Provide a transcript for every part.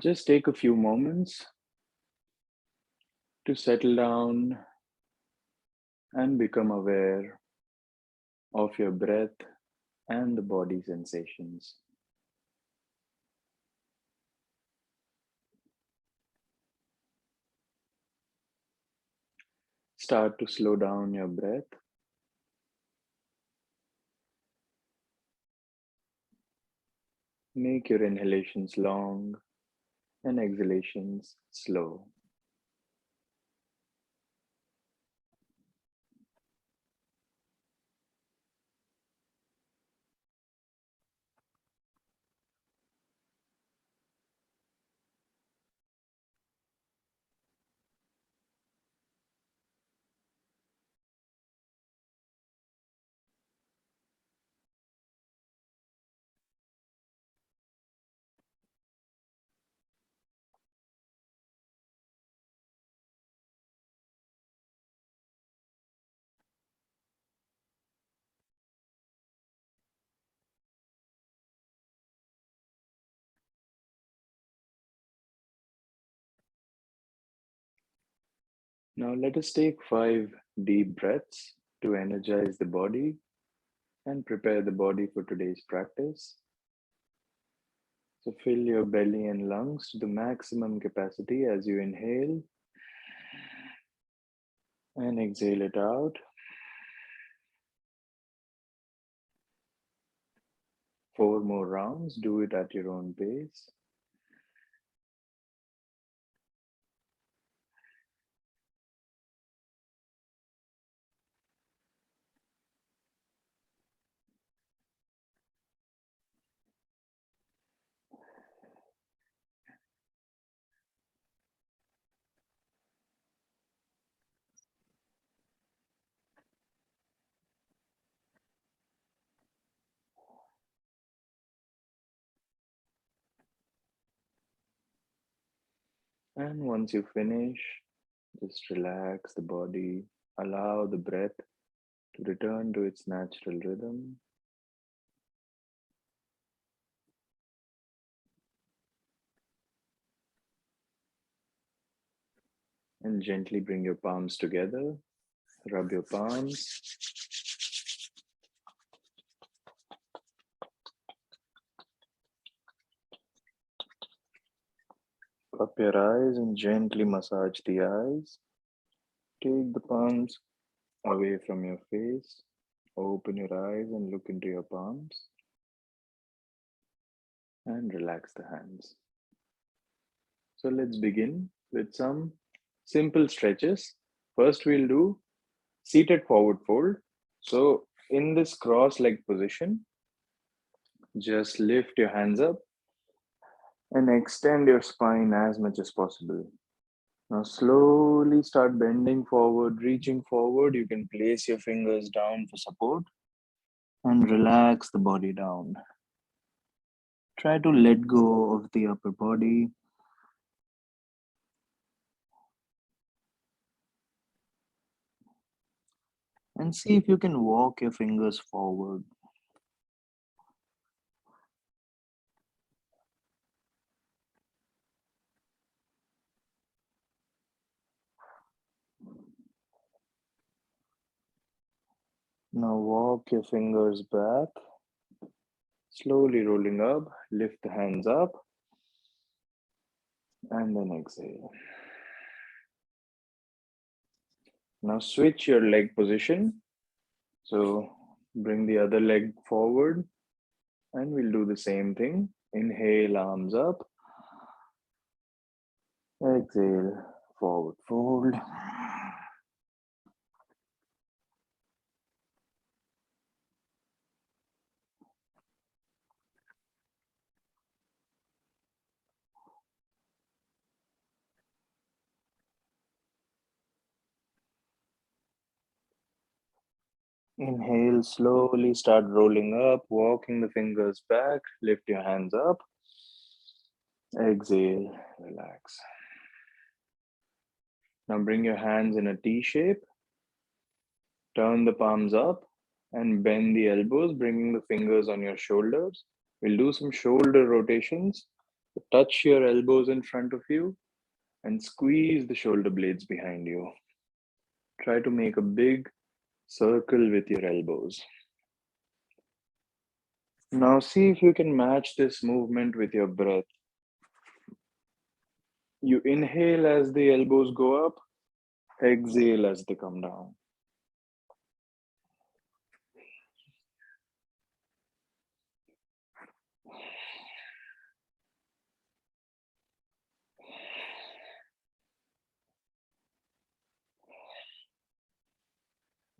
Just take a few moments to settle down and become aware of your breath and the body sensations. Start to slow down your breath. Make your inhalations long and exhalations slow. Now let us take 5 deep breaths to energize the body and prepare the body for today's practice. So fill your belly and lungs to the maximum capacity as you inhale and exhale it out. 4 more rounds, do it at your own pace. And once you finish, just relax the body, allow the breath to return to its natural rhythm. And gently bring your palms together, rub your palms. Cup your eyes and gently massage the eyes. Take the palms away from your face. Open your eyes and look into your palms. And relax the hands. So let's begin with some simple stretches. First, we'll do seated forward fold. So in this cross leg position, just lift your hands up and extend your spine as much as possible. Now slowly start bending forward, reaching forward. You can place your fingers down for support and relax the body down. Try to let go of the upper body. And see if you can walk your fingers forward. Now walk your fingers back, slowly rolling up, lift the hands up, and then exhale. Now switch your leg position. So bring the other leg forward, and we'll do the same thing. Inhale, arms up. Exhale, forward fold. Inhale, slowly start rolling up, walking the fingers back, lift your hands up. Exhale, relax. Now bring your hands in a T shape. Turn the palms up and bend the elbows, bringing the fingers on your shoulders. We'll do some shoulder rotations. Touch your elbows in front of you and squeeze the shoulder blades behind you. Try to make a big circle with your elbows. Now see if you can match this movement with your breath. You inhale as the elbows go up, exhale as they come down.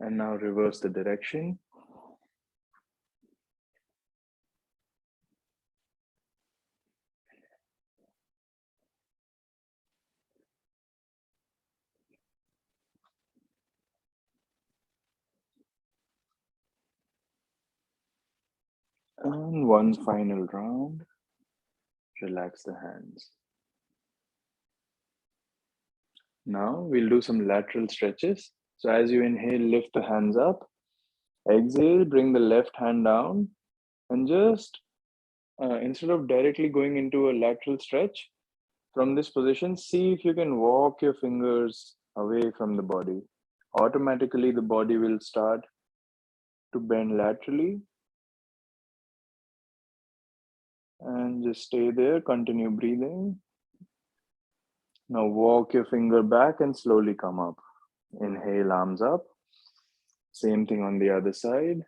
And now reverse the direction. And one final round. Relax the hands. Now we'll do some lateral stretches. So as you inhale, lift the hands up. Exhale, bring the left hand down. And just instead of directly going into a lateral stretch, from this position, see if you can walk your fingers away from the body. Automatically, the body will start to bend laterally. And just stay there, continue breathing. Now walk your finger back and slowly come up. Inhale, arms up. Same thing on the other side.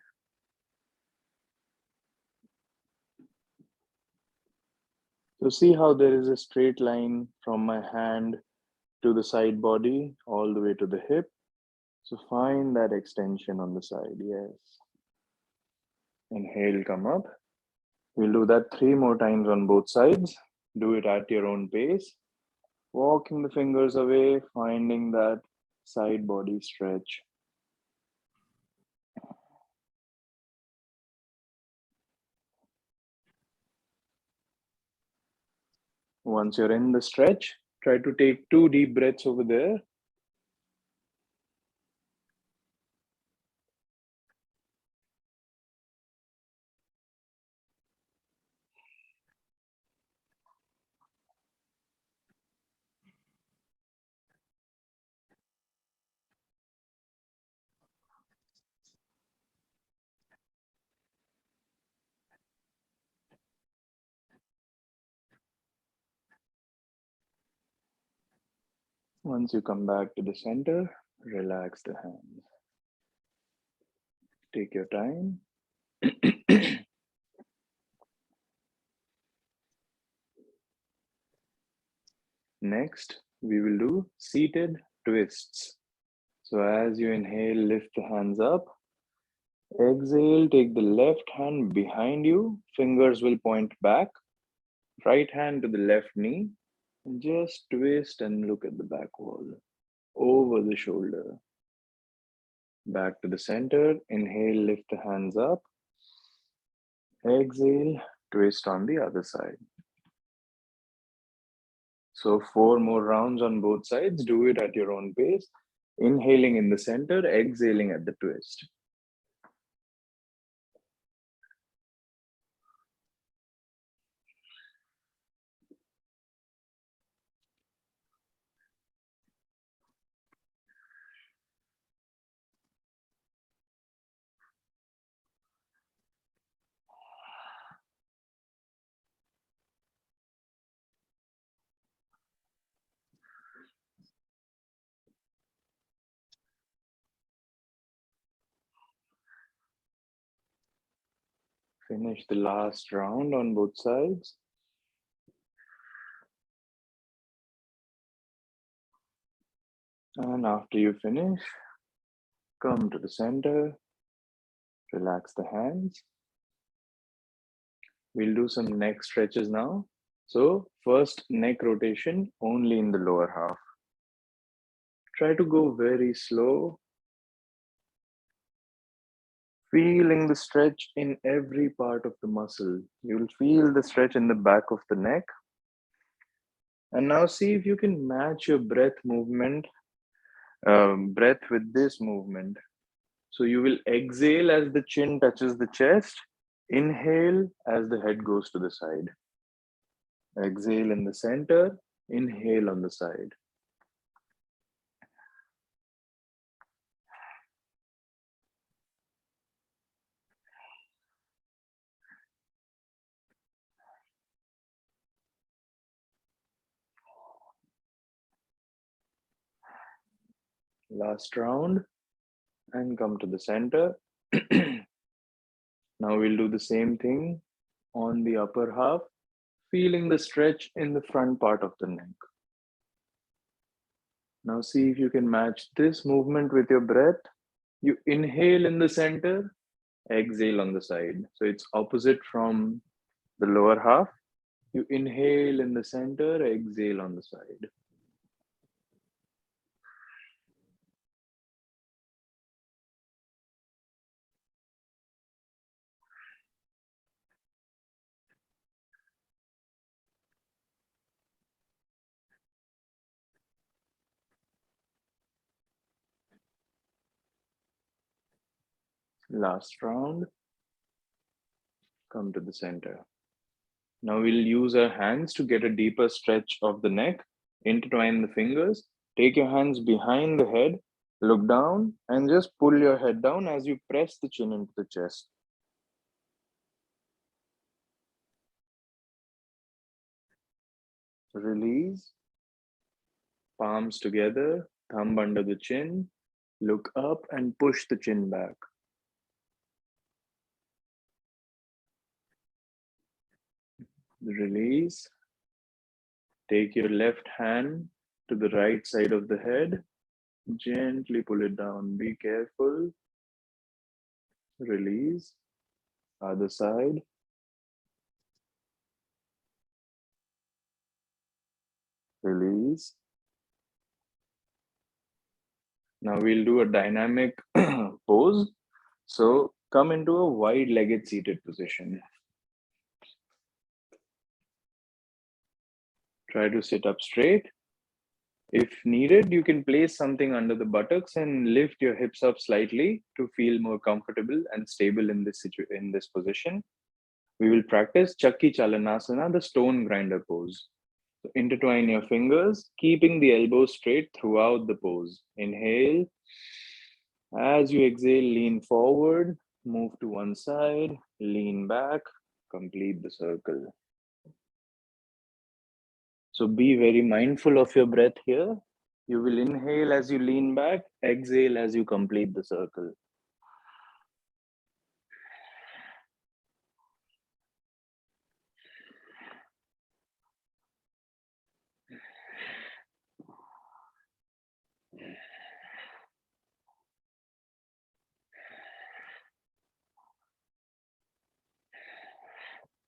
So see how there is a straight line from my hand to the side body all the way to the hip. So find that extension on the side, yes. Inhale, come up. We'll do that 3 more times on both sides. Do it at your own pace. Walking the fingers away, finding that side body stretch. Once you're in the stretch, try to take 2 deep breaths over there. Once you come back to the center, relax the hands. Take your time. Next, we will do seated twists. So as you inhale, lift the hands up. Exhale, take the left hand behind you. Fingers will point back. Right hand to the left knee. And just twist and look at the back wall. Over the shoulder. Back to the center. Inhale, lift the hands up. Exhale, twist on the other side. So 4 more rounds on both sides. Do it at your own pace. Inhaling in the center, exhaling at the twist. Finish the last round on both sides. And after you finish, come to the center, relax the hands. We'll do some neck stretches now. So first neck rotation only in the lower half. Try to go very slow, feeling the stretch in every part of the muscle. You'll feel the stretch in the back of the neck. And now see if you can match your breath with this movement. So you will exhale as the chin touches the chest. Inhale as the head goes to the side. Exhale in the center, inhale on the side. Last round, and come to the center. Now we'll do the same thing on the upper half, feeling the stretch in the front part of the neck. Now see if you can match this movement with your breath. You inhale in the center, exhale on the side. So it's opposite from the lower half. You inhale in the center, exhale on the side. Last round, come to the center. Now we'll use our hands to get a deeper stretch of the neck. Intertwine the fingers. Take your hands behind the head. Look down and just pull your head down as you press the chin into the chest. Release. Palms together, thumb under the chin. Look up and push the chin back. Release. Take your left hand to the right side of the head. Gently pull it down. Be careful. Release. Other side. Release. Now we'll do a dynamic pose. So come into a wide-legged seated position. Try to sit up straight. If needed, you can place something under the buttocks and lift your hips up slightly to feel more comfortable and stable in this position. We will practice Chakki Chalanasana, the stone grinder pose. So intertwine your fingers, keeping the elbows straight throughout the pose. Inhale. As you exhale, lean forward, move to one side, lean back, complete the circle. So be very mindful of your breath here. You will inhale as you lean back, exhale as you complete the circle.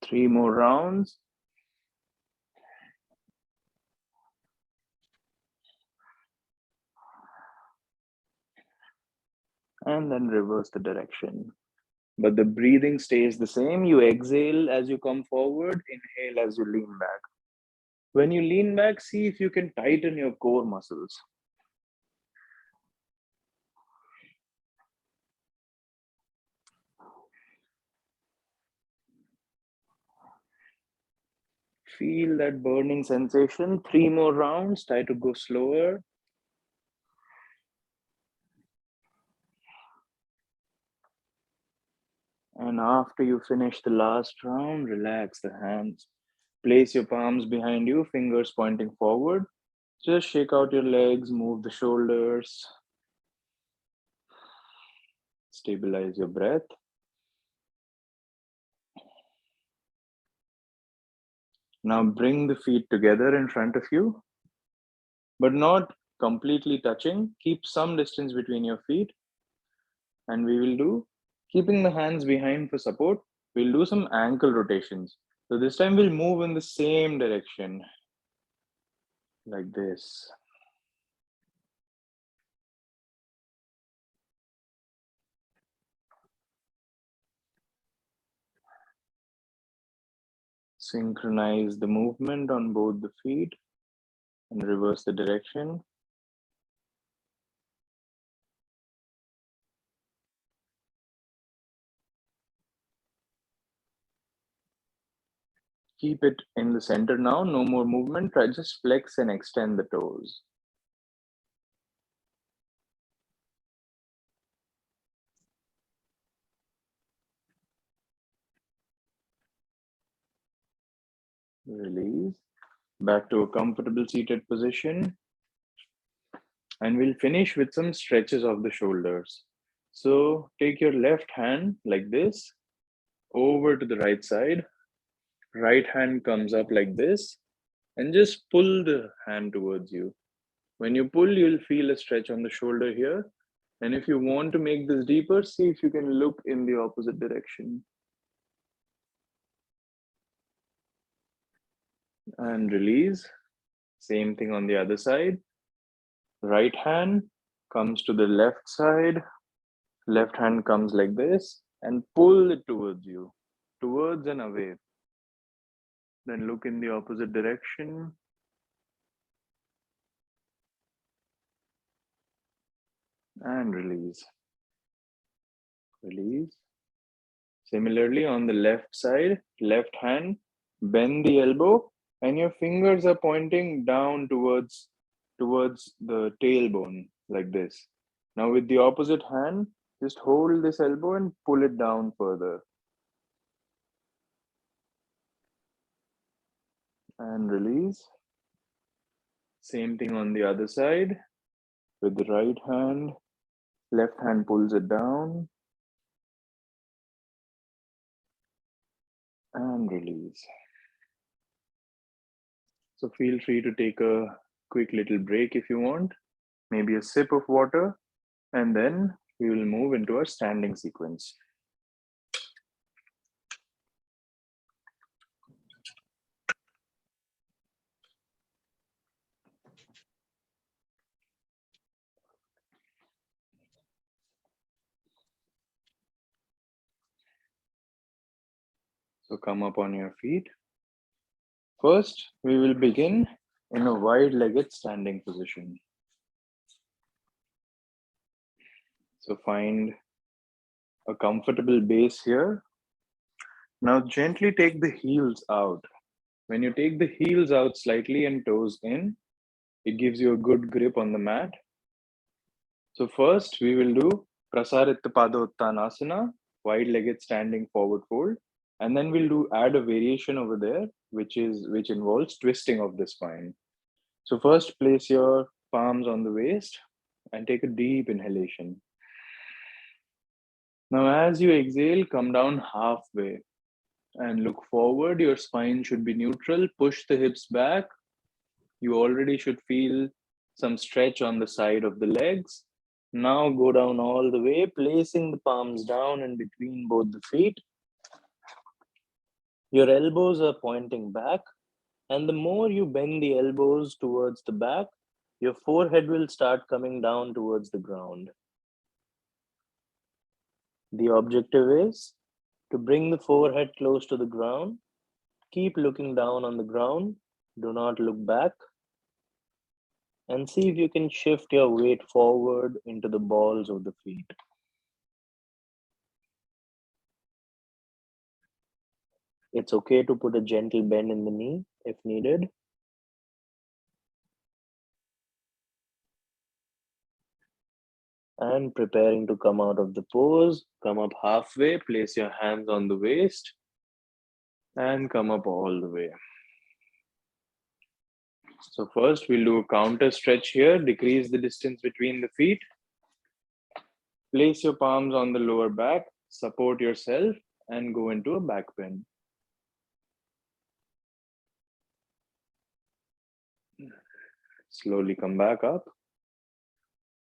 Three more rounds. And then reverse the direction. But the breathing stays the same. You exhale as you come forward, inhale as you lean back. When you lean back, see if you can tighten your core muscles. Feel that burning sensation. Three more rounds. Try to go slower. And after you finish the last round, relax the hands. Place your palms behind you, fingers pointing forward. Just shake out your legs, move the shoulders. Stabilize your breath. Now bring the feet together in front of you, but not completely touching. Keep some distance between your feet. And we will do, keeping the hands behind for support, we'll do some ankle rotations. So this time we'll move in the same direction, like this. Synchronize the movement on both the feet and reverse the direction. Keep it in the center now, no more movement. Try just flex and extend the toes. Release. Back to a comfortable seated position. And we'll finish with some stretches of the shoulders. So take your left hand like this, over to the right side. Right hand comes up like this, and just pull the hand towards you. When you pull, you'll feel a stretch on the shoulder here. And if you want to make this deeper, see if you can look in the opposite direction. And release. Same thing on the other side. Right hand comes to the left side. Left hand comes like this and pull it towards you, towards and away. Then look in the opposite direction. And release. Release. Similarly, on the left side, left hand, bend the elbow and your fingers are pointing down towards the tailbone like this. Now with the opposite hand, just hold this elbow and pull it down further. And release. Same thing on the other side. With the right hand, left hand pulls it down. And release. So feel free to take a quick little break if you want, maybe a sip of water, and then we will move into our standing sequence. So come up on your feet. First, we will begin in a wide-legged standing position. So find a comfortable base here. Now gently take the heels out. When you take the heels out slightly and toes in, it gives you a good grip on the mat. So first we will do Prasarita Padottanasana, wide-legged standing forward fold. And then we'll add a variation over there, which involves twisting of the spine. So first place your palms on the waist and take a deep inhalation. Now as you exhale, come down halfway and look forward. Your spine should be neutral. Push the hips back. You already should feel some stretch on the side of the legs. Now go down all the way, placing the palms down and between both the feet. Your elbows are pointing back, and the more you bend the elbows towards the back, your forehead will start coming down towards the ground. The objective is to bring the forehead close to the ground. Keep looking down on the ground. Do not look back. And see if you can shift your weight forward into the balls of the feet. It's okay to put a gentle bend in the knee if needed. And preparing to come out of the pose, come up halfway, place your hands on the waist, and come up all the way. So first we'll do a counter stretch here, decrease the distance between the feet. Place your palms on the lower back, support yourself, and go into a back bend. Slowly come back up.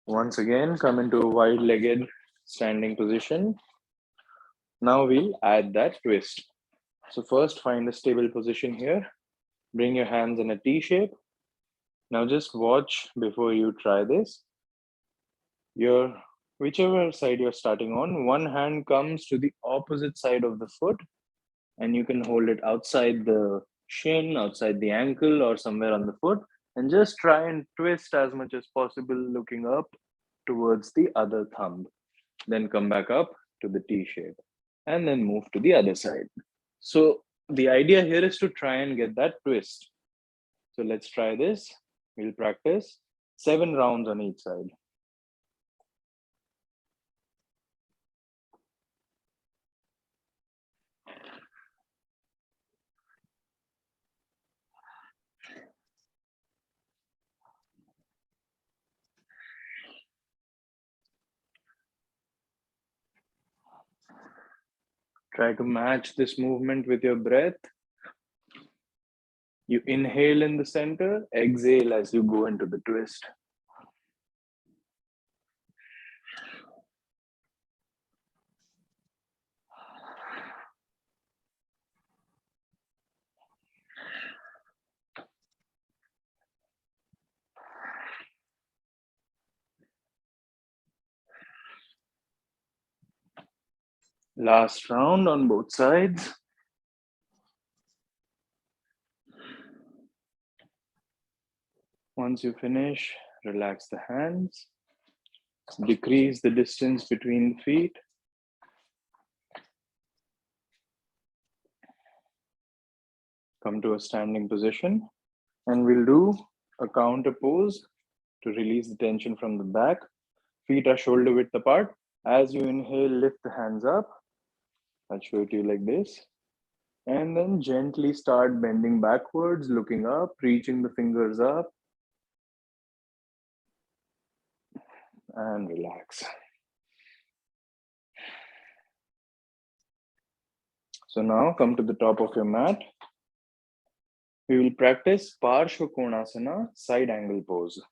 Once again, come into a wide-legged standing position. Now we'll add that twist. So first find a stable position here. Bring your hands in a T shape. Now just watch before you try this. Whichever side you're starting on, one hand comes to the opposite side of the foot, and you can hold it outside the shin, outside the ankle, or somewhere on the foot, and just try and twist as much as possible, looking up towards the other thumb. Then come back up to the T shape, and then move to the other side. So the idea here is to try and get that twist. So let's try this. We'll practice 7 rounds on each side. Try to match this movement with your breath. You inhale in the center, exhale as you go into the twist. Last round on both sides. Once you finish, relax the hands. Decrease the distance between the feet. Come to a standing position, and we'll do a counter pose to release the tension from the back. Feet are shoulder width apart. As you inhale, lift the hands up. I'll show it to you like this. And then gently start bending backwards, looking up, reaching the fingers up. And relax. So now come to the top of your mat. We will practice Parshva Konasana, side angle pose.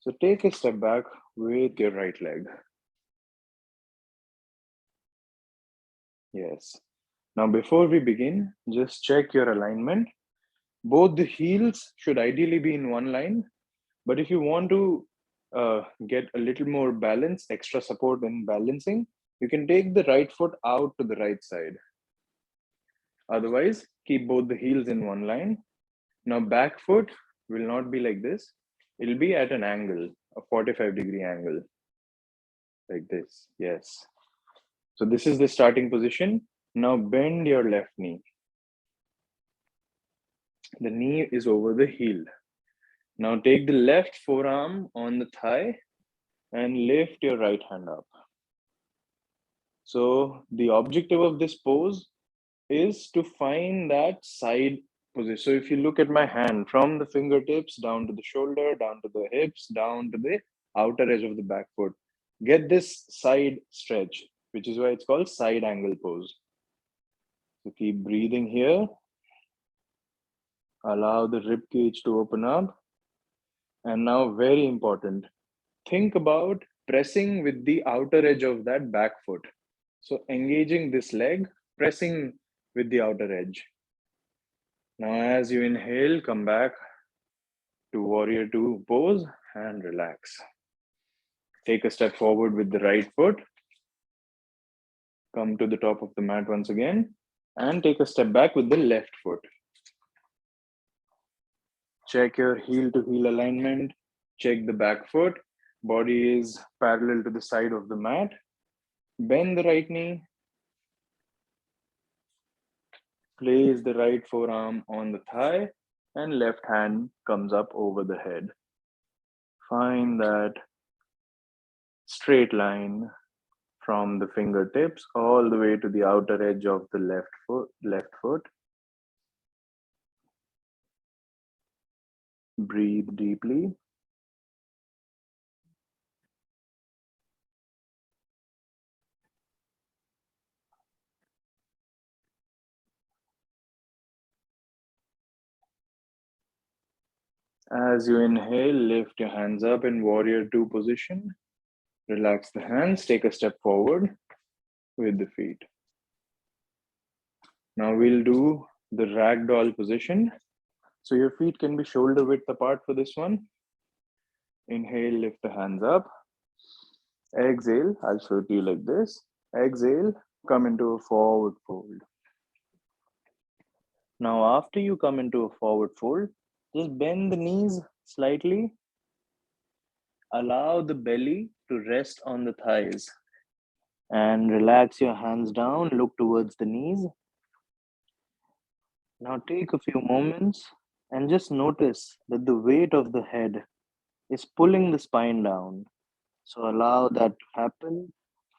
So take a step back with your right leg. Yes. Now before we begin, just check your alignment. Both the heels should ideally be in one line, but if you want to get a little more balance, extra support in balancing, you can take the right foot out to the right side. Otherwise, keep both the heels in one line. Now back foot will not be like this. It'll be at an angle, a 45-degree angle, like this. Yes. So this is the starting position. Now bend your left knee. The knee is over the heel. Now take the left forearm on the thigh and lift your right hand up. So the objective of this pose is to find that side position. So if you look at my hand, from the fingertips down to the shoulder, down to the hips, down to the outer edge of the back foot, get this side stretch, which is why it's called side angle pose. So keep breathing here. Allow the rib cage to open up. And now, very important, think about pressing with the outer edge of that back foot. So engaging this leg, pressing with the outer edge. Now, as you inhale, come back to Warrior Two pose and relax. Take a step forward with the right foot. Come to the top of the mat once again and take a step back with the left foot. Check your heel to heel alignment. Check the back foot. Body is parallel to the side of the mat. Bend the right knee. Place the right forearm on the thigh and left hand comes up over the head. Find that straight line from the fingertips all the way to the outer edge of the left foot. Breathe deeply. As you inhale, lift your hands up in Warrior Two position. Relax the hands, take a step forward with the feet. Now we'll do the ragdoll position. So your feet can be shoulder width apart for this one. Inhale, lift the hands up. Exhale, I'll show it to you like this. Exhale, come into a forward fold. Now after you come into a forward fold, just bend the knees slightly. Allow the belly to rest on the thighs. And relax your hands down, look towards the knees. Now take a few moments and just notice that the weight of the head is pulling the spine down. So allow that to happen.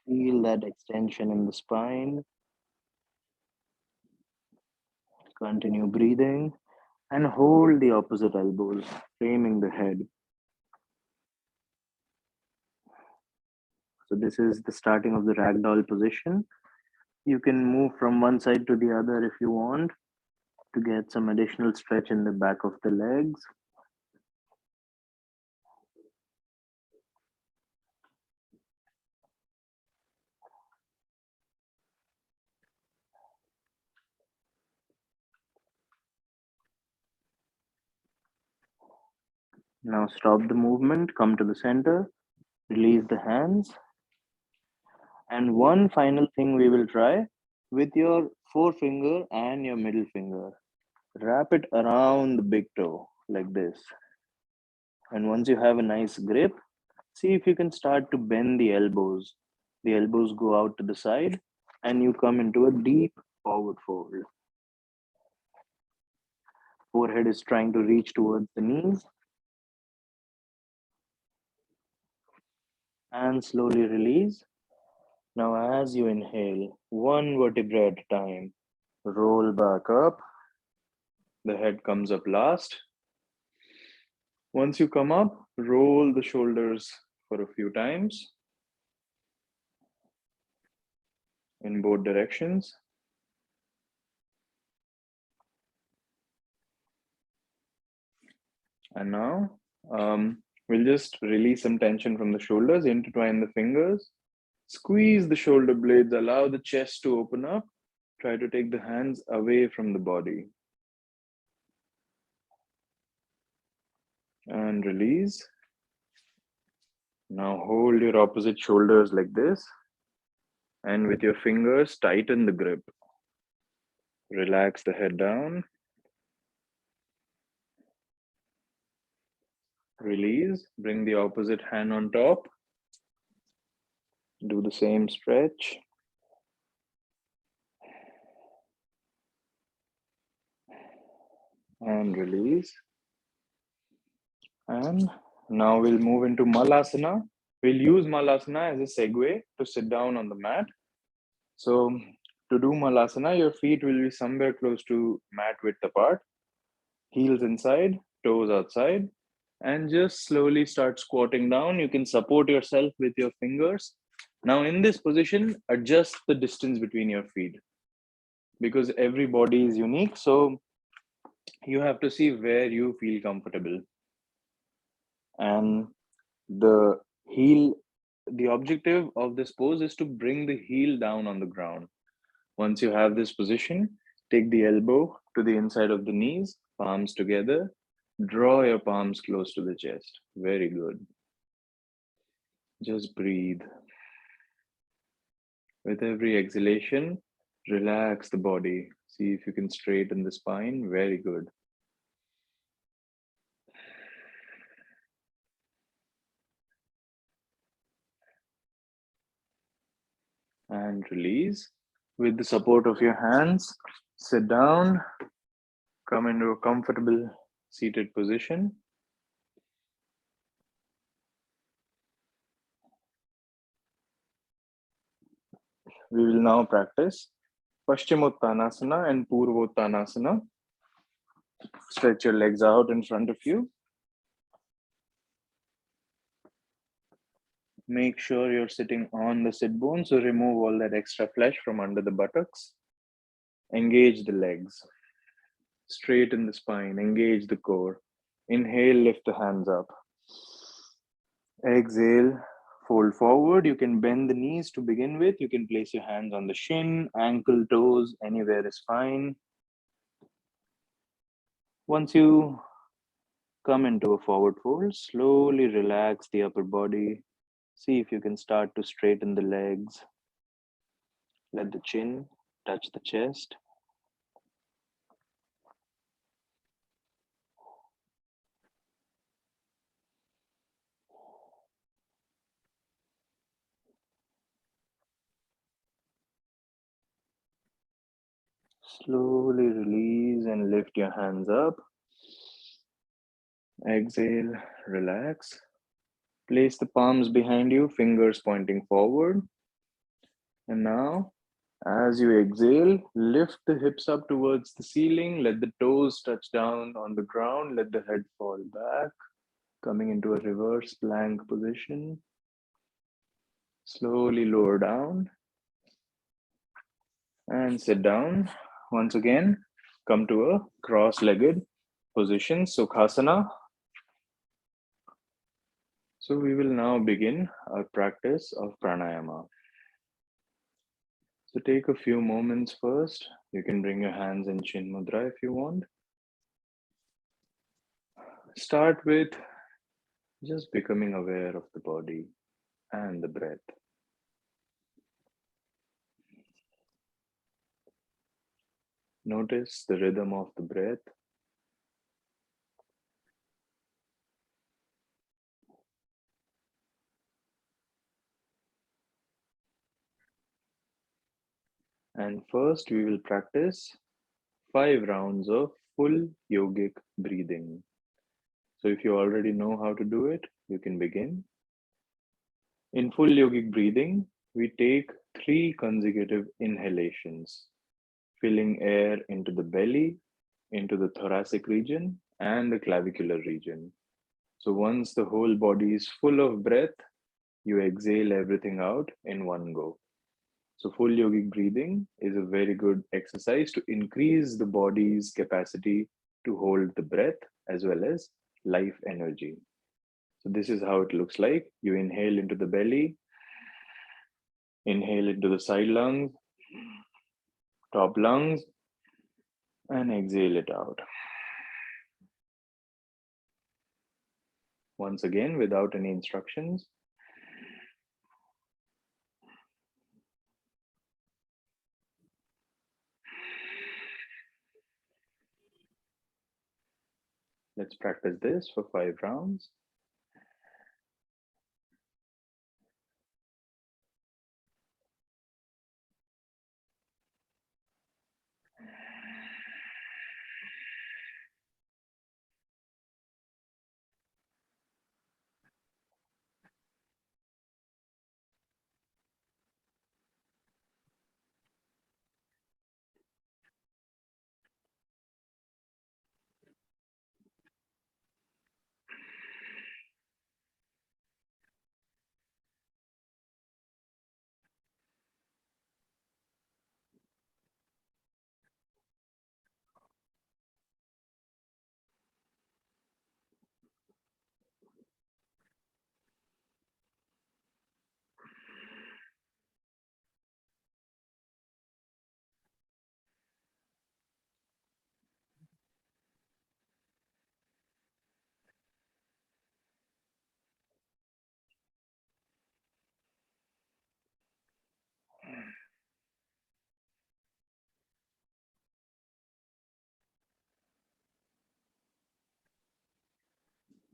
Feel that extension in the spine. Continue breathing and hold the opposite elbows, framing the head. So this is the starting of the ragdoll position. You can move from one side to the other if you want to get some additional stretch in the back of the legs. Now stop the movement, come to the center, release the hands. And one final thing we will try with your forefinger and your middle finger. Wrap it around the big toe like this. And once you have a nice grip, see if you can start to bend the elbows. The elbows go out to the side and you come into a deep forward fold. Forehead is trying to reach towards the knees and slowly release. Now, as you inhale, one vertebra at a time, roll back up. The head comes up last. Once you come up, roll the shoulders for a few times in both directions. And now we'll just release some tension from the shoulders, intertwine the fingers, squeeze the shoulder blades, allow the chest to open up. Try to take the hands away from the body. And release. Now hold your opposite shoulders like this. And with your fingers, tighten the grip. Relax the head down. Release. Bring the opposite hand on top. Do the same stretch. And release. And now we'll move into Malasana. We'll use Malasana as a segue to sit down on the mat. So to do Malasana, your feet will be somewhere close to mat width apart, heels inside, toes outside, and just slowly start squatting down. You can support yourself with your fingers. Now in this position, adjust the distance between your feet because every body is unique. So you have to see where you feel comfortable. And the heel, the objective of this pose is to bring the heel down on the ground. Once you have this position, take the elbow to the inside of the knees, palms together, draw your palms close to the chest. Very good. Just breathe. With every exhalation, relax the body. See if you can straighten the spine. Very good. And release. With the support of your hands, sit down, come into a comfortable seated position. We will now practice Paschimottanasana and Purvottanasana. Stretch your legs out in front of you. Make sure you're sitting on the sit bone, so remove all that extra flesh from under the buttocks. Engage the legs. Straighten the spine, engage the core. Inhale, lift the hands up. Exhale, fold forward. You can bend the knees to begin with. You can place your hands on the shin, ankle, toes, anywhere is fine. Once you come into a forward fold, slowly relax the upper body. See if you can start to straighten the legs. Let the chin touch the chest. Slowly release and lift your hands up. Exhale, relax. Place the palms behind you, fingers pointing forward. And now, as you exhale, lift the hips up towards the ceiling. Let the toes touch down on the ground. Let the head fall back, coming into a reverse plank position. Slowly lower down and sit down. Once again, come to a cross-legged position, Sukhasana. So we will now begin our practice of pranayama. So take a few moments first. You can bring your hands in Chin Mudra if you want. Start with just becoming aware of the body and the breath. Notice the rhythm of the breath. And first, we will practice 5 rounds of full yogic breathing. So if you already know how to do it, you can begin. In full yogic breathing, we take 3 consecutive inhalations, filling air into the belly, into the thoracic region, and the clavicular region. So once the whole body is full of breath, you exhale everything out in one go. So full yogic breathing is a very good exercise to increase the body's capacity to hold the breath as well as life energy. So this is how it looks like. You inhale into the belly, inhale into the side lungs, top lungs, and exhale it out. Once again, without any instructions. Let's practice this for 5 rounds.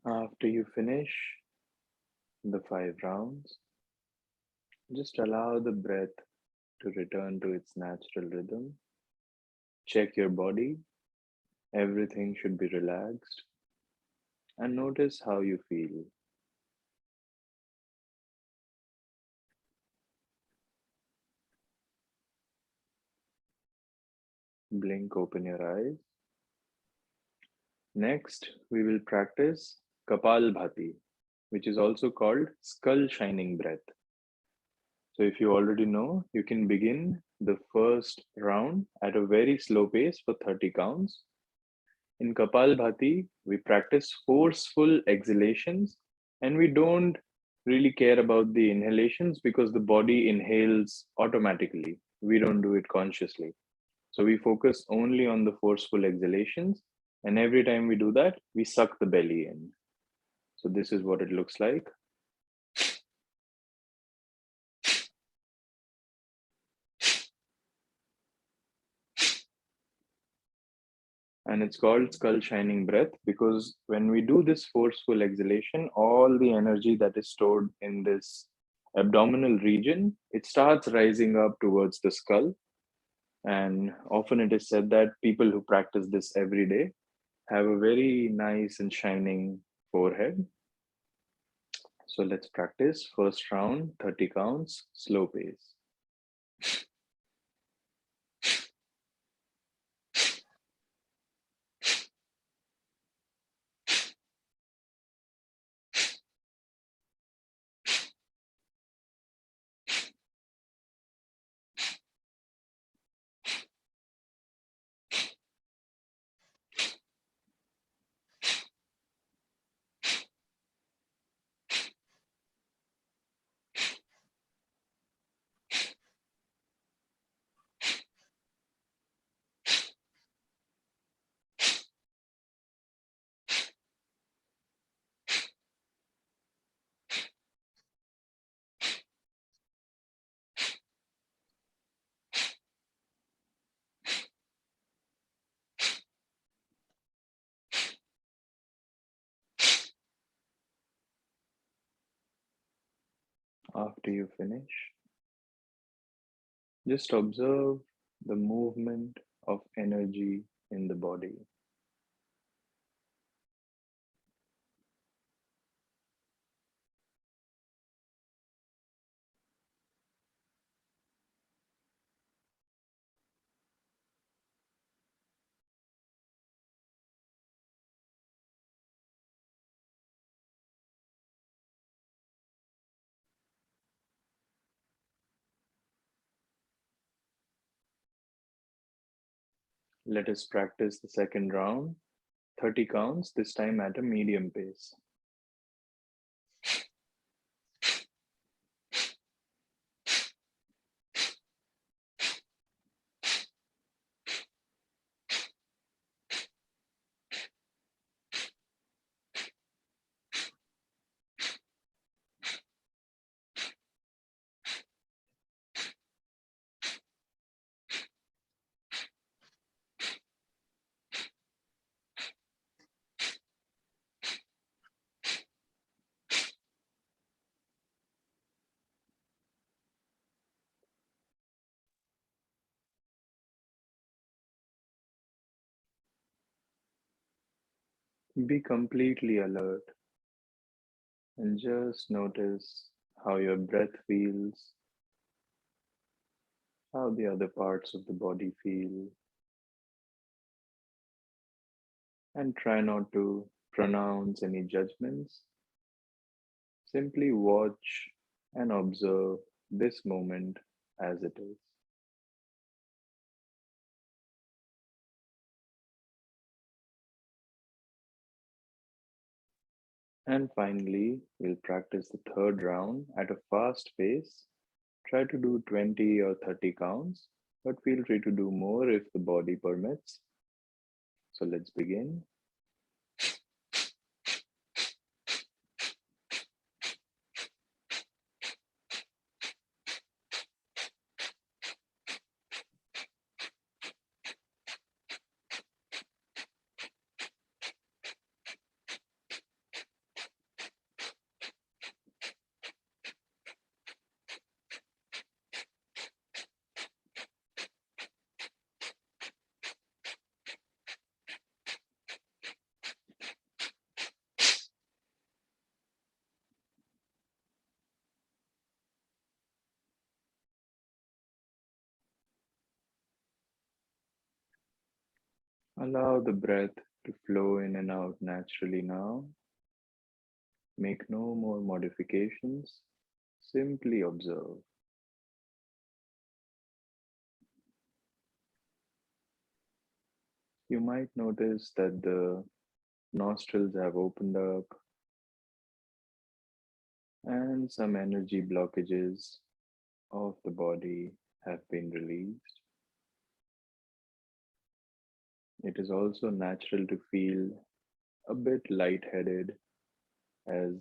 After you finish the 5 rounds, just allow the breath to return to its natural rhythm. Check your body. Everything should be relaxed. And notice how you feel. Blink, open your eyes. Next, we will practice Kapalbhati, which is also called skull shining breath. So if you already know, you can begin the first round at a very slow pace for 30 counts. In Kapalbhati, we practice forceful exhalations and we don't really care about the inhalations because the body inhales automatically. We don't do it consciously. So we focus only on the forceful exhalations. And every time we do that, we suck the belly in. So this is what it looks like. And it's called skull shining breath because when we do this forceful exhalation, all the energy that is stored in this abdominal region, it starts rising up towards the skull. And often it is said that people who practice this every day have a very nice and shining forehead. So let's practice. First round, 30 counts, slow pace. After you finish, just observe the movement of energy in the body. Let us practice the second round, 30 counts, this time at a medium pace. Be completely alert and just notice how your breath feels, how the other parts of the body feel, and try not to pronounce any judgments. Simply watch and observe this moment as it is. And finally, we'll practice the third round at a fast pace. Try to do 20 or 30 counts, but feel free to do more if the body permits. So let's begin. Allow the breath to flow in and out naturally now. Make no more modifications. Simply observe. You might notice that the nostrils have opened up and some energy blockages of the body have been released. It is also natural to feel a bit lightheaded as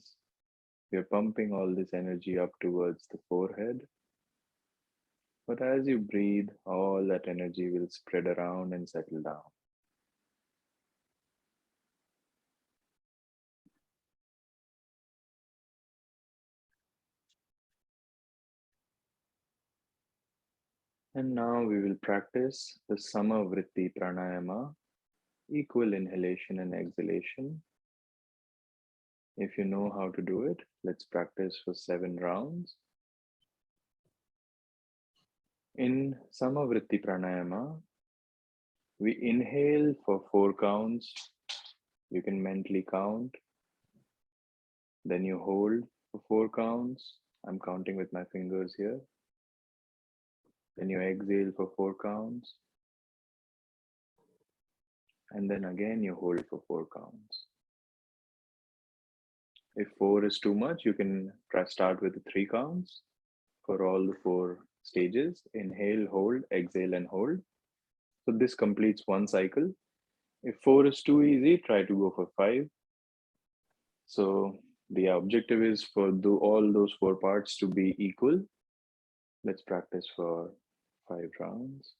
we're pumping all this energy up towards the forehead. But as you breathe, all that energy will spread around and settle down. And now we will practice the Samavritti Pranayama, equal inhalation and exhalation. If you know how to do it, let's practice for 7 rounds. In Samavritti Pranayama, we inhale for 4 counts. You can mentally count. Then you hold for 4 counts. I'm counting with my fingers here. Then you exhale for 4 counts. And then again you hold for 4 counts. If 4 is too much, you can start with the 3 counts for all the 4 stages. Inhale, hold, exhale, and hold. So this completes 1 cycle. If 4 is too easy, try to go for 5. So the objective is for all those 4 parts to be equal. Let's practice for 5 rounds.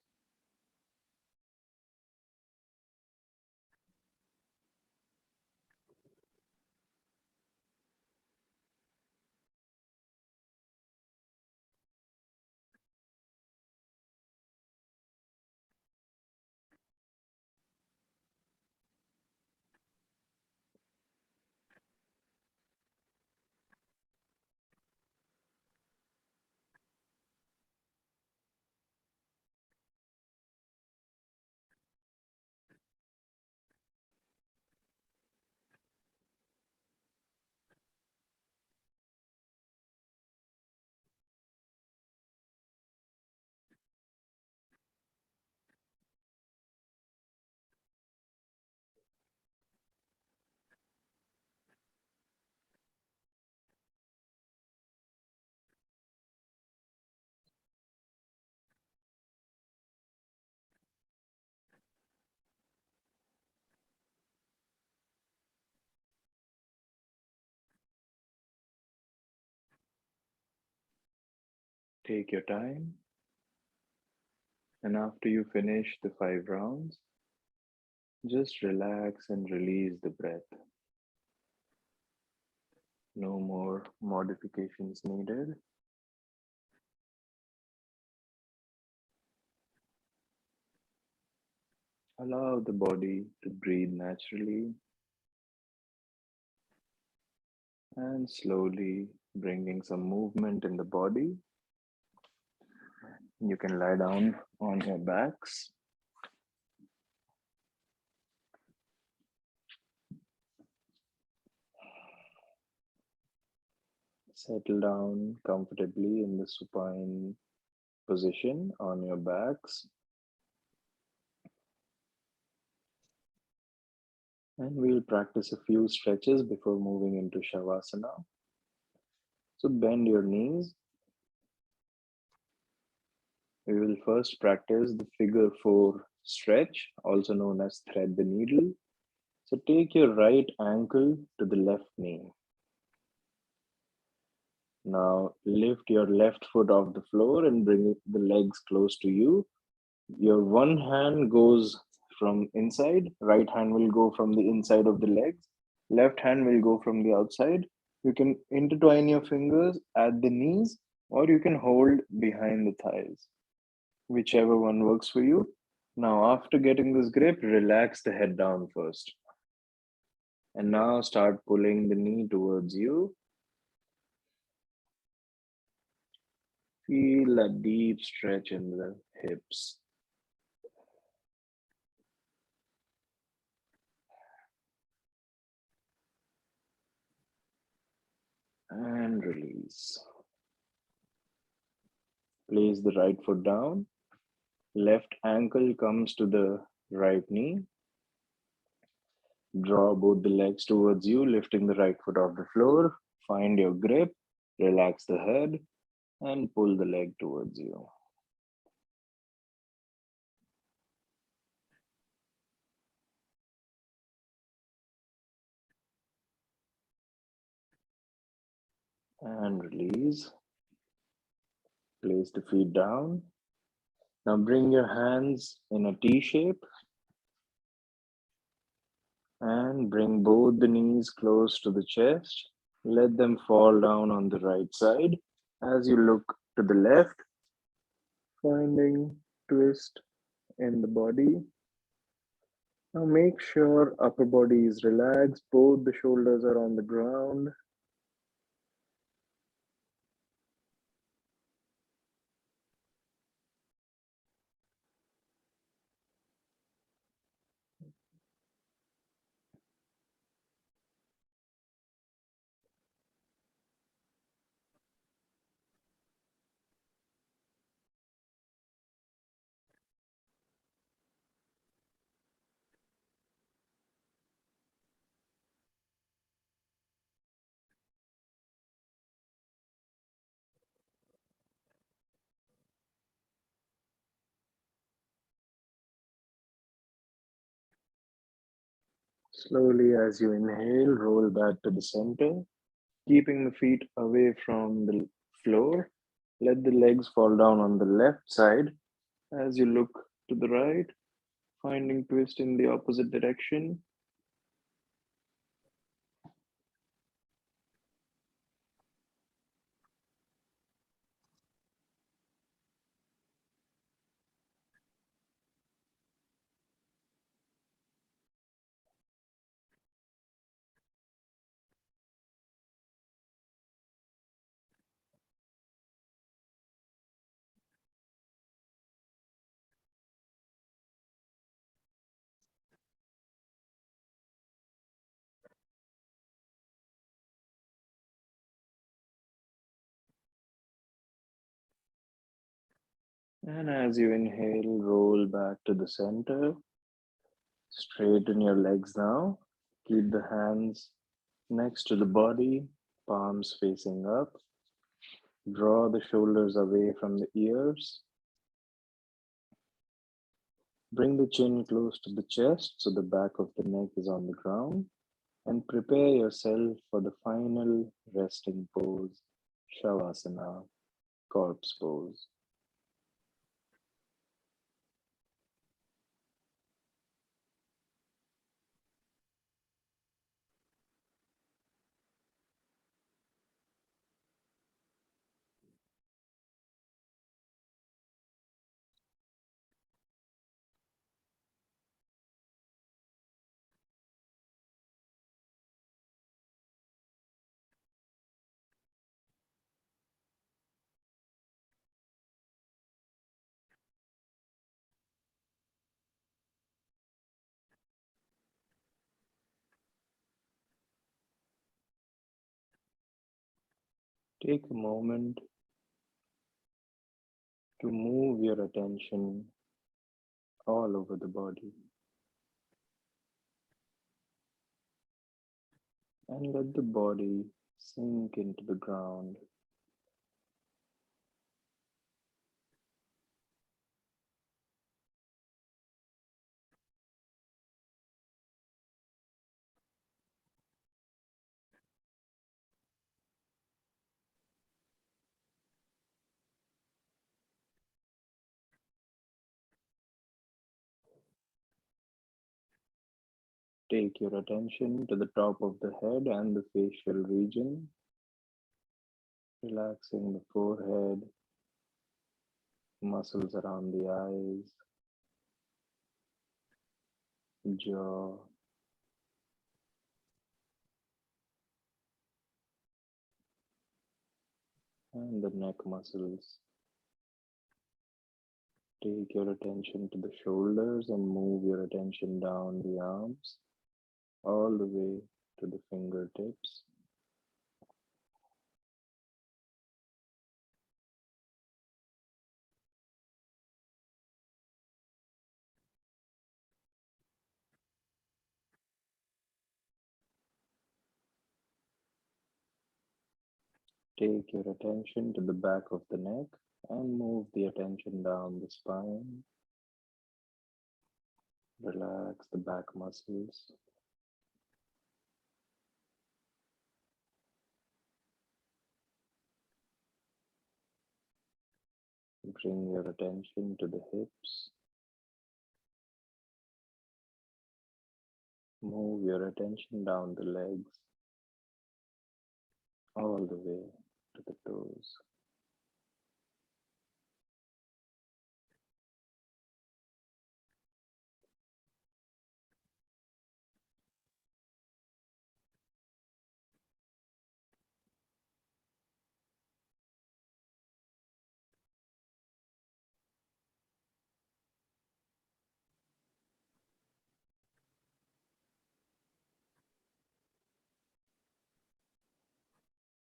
Take your time. And after you finish the 5 rounds, just relax and release the breath. No more modifications needed. Allow the body to breathe naturally and slowly bringing some movement in the body. You can lie down on your backs. Settle down comfortably in the supine position on your backs. And we'll practice a few stretches before moving into Shavasana. So bend your knees. We will first practice the figure 4 stretch, also known as thread the needle. So take your right ankle to the left knee. Now lift your left foot off the floor and bring the legs close to you. Your one hand goes from inside, right hand will go from the inside of the legs, left hand will go from the outside. You can intertwine your fingers at the knees or you can hold behind the thighs, whichever one works for you. Now, after getting this grip, relax the head down first. And now start pulling the knee towards you. Feel a deep stretch in the hips. And release. Place the right foot down. Left ankle comes to the right knee. Draw both the legs towards you, lifting the right foot off the floor. Find your grip. Relax the head and pull the leg towards you. And release. Place the feet down. Now bring your hands in a T shape and bring both the knees close to the chest. Let them fall down on the right side. As you look to the left, finding twist in the body. Now make sure upper body is relaxed, both the shoulders are on the ground. Slowly, as you inhale, roll back to the center, keeping the feet away from the floor. Let the legs fall down on the left side as you look to the right, finding twist in the opposite direction. And as you inhale, roll back to the center. Straighten your legs now. Keep the hands next to the body, palms facing up. Draw the shoulders away from the ears. Bring the chin close to the chest so the back of the neck is on the ground. And prepare yourself for the final resting pose, Shavasana, corpse pose. Take a moment to move your attention all over the body and let the body sink into the ground. Take your attention to the top of the head and the facial region, relaxing the forehead, muscles around the eyes, jaw, and the neck muscles. Take your attention to the shoulders and move your attention down the arms all the way to the fingertips. Take your attention to the back of the neck and move the attention down the spine. Relax the back muscles. Bring your attention to the hips. Move your attention down the legs all the way to the toes.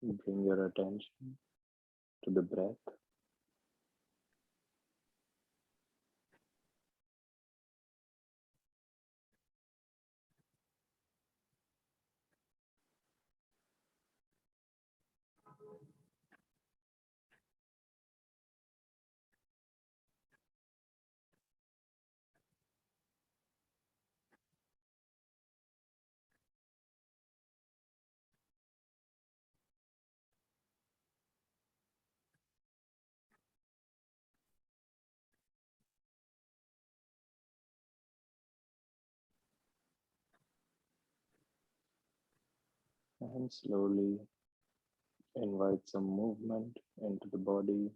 Bring your attention to the breath. And slowly invite some movement into the body.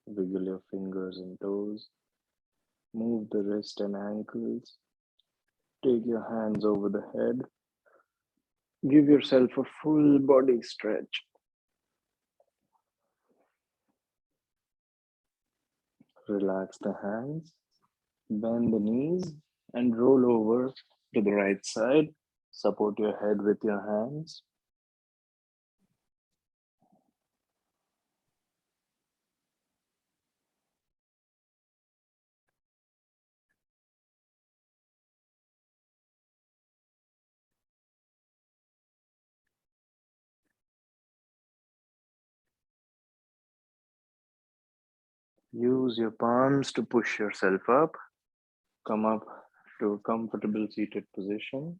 Wiggle your fingers and toes. Move the wrist and ankles. Take your hands over the head. Give yourself a full body stretch. Relax the hands. Bend the knees and roll over to the right side. Support your head with your hands. Use your palms to push yourself up. Come up to a comfortable seated position.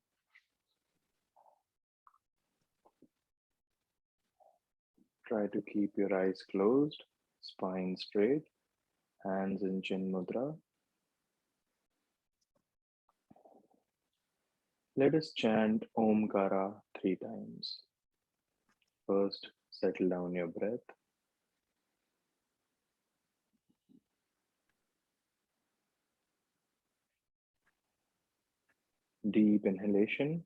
Try to keep your eyes closed, spine straight, hands in chin mudra. Let us chant Omkara 3 times. First, settle down your breath. Deep inhalation.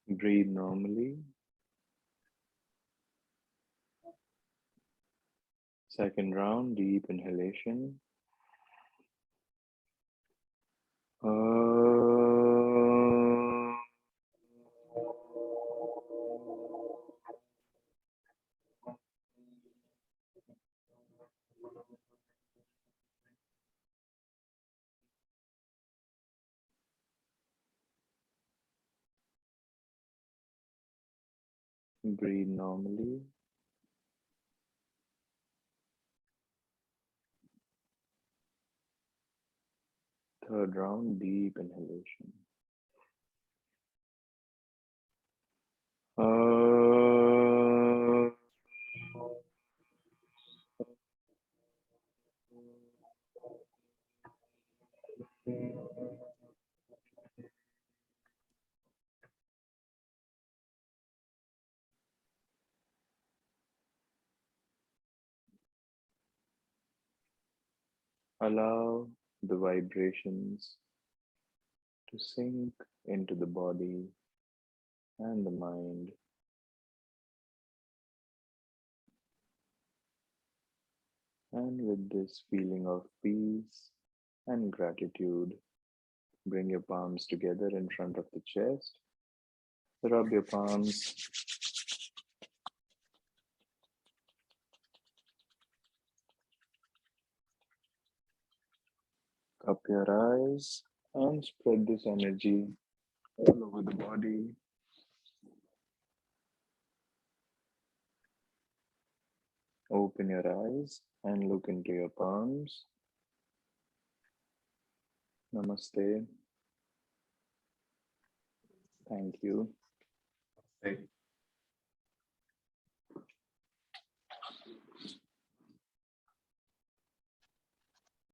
Breathe normally. Second round, deep inhalation. Breathe normally. Third round, deep inhalation. Allow the vibrations to sink into the body and the mind. And with this feeling of peace and gratitude, bring your palms together in front of the chest. Rub your palms. Cup your eyes and spread this energy all over the body. Open your eyes and look into your palms. Namaste. Thank you.